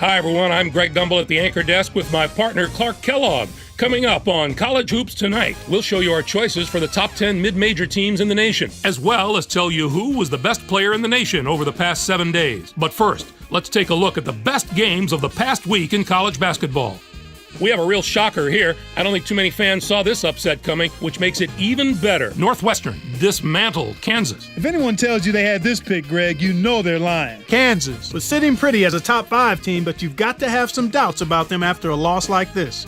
Hi, everyone. I'm Greg Gumbel at the anchor desk with my partner, Clark Kellogg. Coming up on College Hoops Tonight, we'll show you our choices for the top 10 mid-major teams in the nation, as well as tell you who was the best player in the nation over the past 7 days. But first, let's take a look at the best games of the past week in college basketball. We have a real shocker here. I don't think too many fans saw this upset coming, which makes it even better. Northwestern dismantled Kansas. If anyone tells you they had this pick, Greg, you know they're lying. Kansas was sitting pretty as a top 5 team, but you've got to have some doubts about them after a loss like this.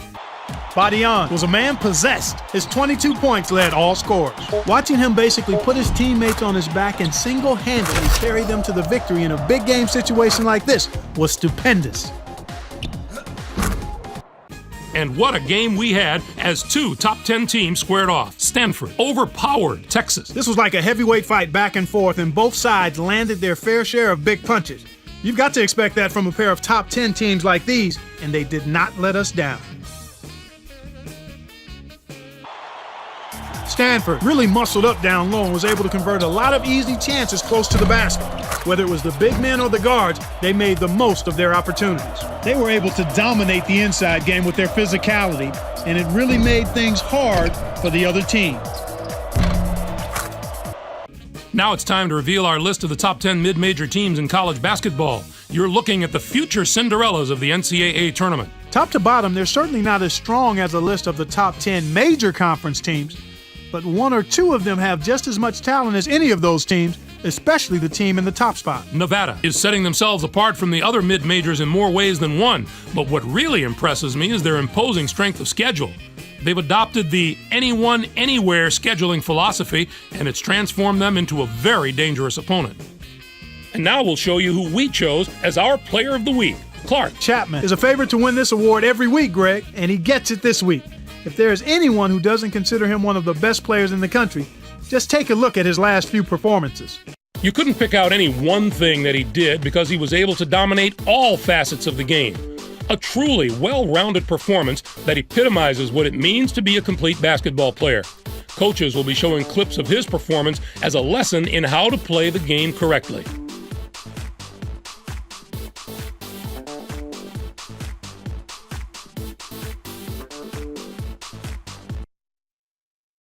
Badian was a man possessed. His 22 points led all scorers. Watching him basically put his teammates on his back and single-handedly carry them to the victory in a big game situation like this was stupendous. And what a game we had as 2 top 10 teams squared off. Stanford overpowered Texas. This was like a heavyweight fight back and forth, and both sides landed their fair share of big punches. You've got to expect that from a pair of top 10 teams like these, and they did not let us down. Stanford really muscled up down low and was able to convert a lot of easy chances close to the basket. Whether it was the big men or the guards, they made the most of their opportunities. They were able to dominate the inside game with their physicality, and it really made things hard for the other team. Now it's time to reveal our list of the top 10 mid-major teams in college basketball. You're looking at the future Cinderellas of the NCAA tournament. Top to bottom, they're certainly not as strong as a list of the top 10 major conference teams, but 1 or 2 of them have just as much talent as any of those teams, especially the team in the top spot. Nevada is setting themselves apart from the other mid-majors in more ways than one, but what really impresses me is their imposing strength of schedule. They've adopted the anyone, anywhere scheduling philosophy, and it's transformed them into a very dangerous opponent. And now we'll show you who we chose as our Player of the Week. Clark Chapman is a favorite to win this award every week, Greg, and he gets it this week. If there is anyone who doesn't consider him one of the best players in the country, just take a look at his last few performances. You couldn't pick out any one thing that he did because he was able to dominate all facets of the game. A truly well-rounded performance that epitomizes what it means to be a complete basketball player. Coaches will be showing clips of his performance as a lesson in how to play the game correctly.